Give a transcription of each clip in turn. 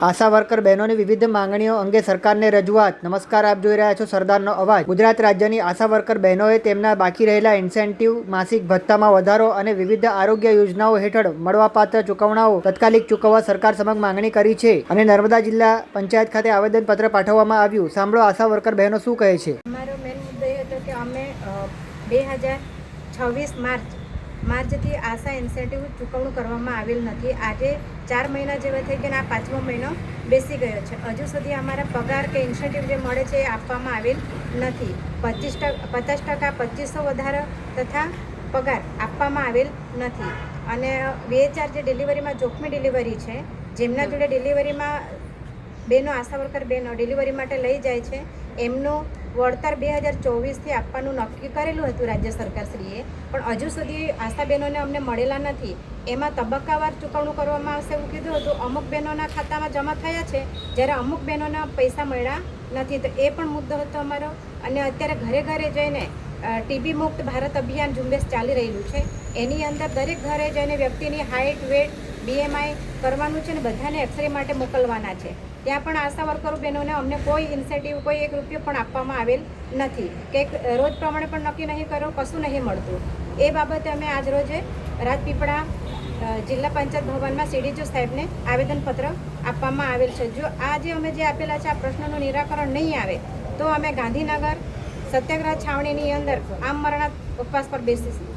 આશા worker બહેનોની વિવિધ માંગણીઓ અંગે સરકારને રજૂઆત। નમસ્કાર, આપ જોઈ રહ્યા છો સરદારનો અવાજ। ગુજરાત રાજ્યની આશા વર્કર બહેનોએ તેમના બાકી રહેલા ઇન્સેન્ટિવ, માસિક ભથ્થામાં વધારો અને વિવિધ આરોગ્ય યોજનાઓ હેઠળ મળવાપાત્ર ચૂકવણાઓ તાત્કાલિક ચૂકવવા સરકાર સમક્ષ માંગણી કરી છે અને નર્મદા જિલ્લા પંચાયત ખાતે આવેદનપત્ર પાઠવવામાં આવ્યું। સાંભળો આશા વર્કર બહેનો શું કહે છે। અમારો મેન મુદ્દો એ હતો કે અમે 2026 માર્ચથી આશા ઇન્સેન્ટિવ ચૂકવણું કરવામાં આવેલ નથી। આજે 4 મહિના જેવા થઈ ગયા, આ 5મો મહિનો બેસી ગયો છે। હજુ સુધી અમારા પગાર કે ઇન્સેન્ટિવ જે મળે છે એ આપવામાં આવેલ નથી। 50% 2500 વધારો તથા પગાર આપવામાં આવેલ નથી। અને 2 જે ડિલિવરીમાં જોખમી ડિલિવરી છે, જેમના જોડે ડિલિવરીમાં બહેનો આશા વર્કર બહેનો ડિલિવરી માટે લઈ જાય છે, એમનું વળતર 2024થી આપવાનું નક્કી કરેલું હતું રાજ્ય સરકારશ્રીએ, પણ હજુ સુધી આશા બહેનોને અમને મળેલા નથી। એમાં તબક્કાવાર ચૂકવણું કરવામાં આવશે એવું કીધું હતું। અમુક બહેનોના ખાતામાં જમા થયા છે, જ્યારે અમુક બહેનોના પૈસા મળ્યા નથી। તો એ પણ મુદ્દો હતો અમારો। અને અત્યારે ઘરે ઘરે જઈને ટીબી મુક્ત ભારત અભિયાન ઝુંબેશ ચાલી રહેલું છે। એની અંદર દરેક ઘરે જઈને વ્યક્તિની હાઇટ, વેટ, BMI કરવાનું છે ને બધાને એક્સરે માટે મોકલવાના છે। ત્યાં પણ આશા વર્કરો બહેનોને અમને કોઈ ઇન્સેન્ટિવ, કોઈ 1 રૂપિયો પણ આપવામાં આવેલ નથી કે રોજ પ્રમાણે પણ નક્કી નહીં કરો, કશું નહીં મળતું। એ બાબતે અમે આજ રોજે રાજપીપળા જિલ્લા પંચાયત ભવનમાં CDO સાહેબને આવેદનપત્ર આપવામાં આવેલ છે। જો આજે અમે જે આપેલા છે આ પ્રશ્નનું નિરાકરણ નહીં આવે તો અમે ગાંધીનગર સત્યાગ્રહ છાવણીની અંદર આમ મરણાત ઉપવાસ પર બેસીશું।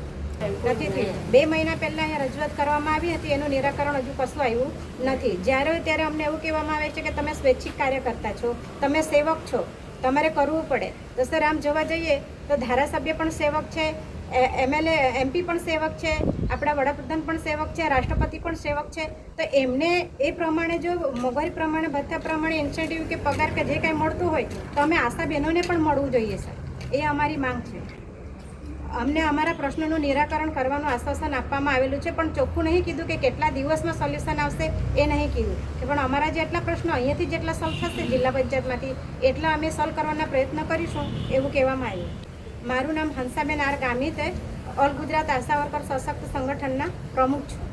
નથી થયું। 2 મહિના પહેલાં અહીંયા રજૂઆત કરવામાં આવી હતી, એનું નિરાકરણ હજુ કશું આવ્યું નથી। જ્યારે ત્યારે અમને એવું કહેવામાં આવે છે કે તમે સ્વૈચ્છિક કાર્યકર્તા છો, તમે સેવક છો, તમારે કરવું પડે। તો સર આમ જોવા જઈએ તો ધારાસભ્ય પણ સેવક છે, MLA MP પણ સેવક છે, આપણા વડાપ્રધાન પણ સેવક છે, રાષ્ટ્રપતિ પણ સેવક છે। તો એમને એ પ્રમાણે જો મોંઘવારી પ્રમાણે, ભથ્થા પ્રમાણે ઇન્સેન્ટિવ કે પગાર કે જે કાંઈ મળતું હોય તો અમે આશા બહેનોને પણ મળવું જોઈએ સર, એ અમારી માંગ છે। અમને અમારા પ્રશ્નોનું નિરાકરણ કરવાનું આશ્વાસન આપવામાં આવેલું છે, પણ ચોખ્ખું નહીં કીધું કે કેટલા દિવસમાં સોલ્યુશન આવશે, એ નહીં કીધું કે પણ અમારા જેટલા પ્રશ્નો અહીંયાથી જેટલા સોલ્વ થશે જિલ્લા પંચાયતમાંથી એટલા અમે સોલ્વ કરવાના પ્રયત્ન કરીશું એવું કહેવામાં આવ્યું। મારું નામ હંસાબેન આર ગામિત, ઓલ ગુજરાત આશા વર્કર સશક્ત સંગઠનના પ્રમુખ છું।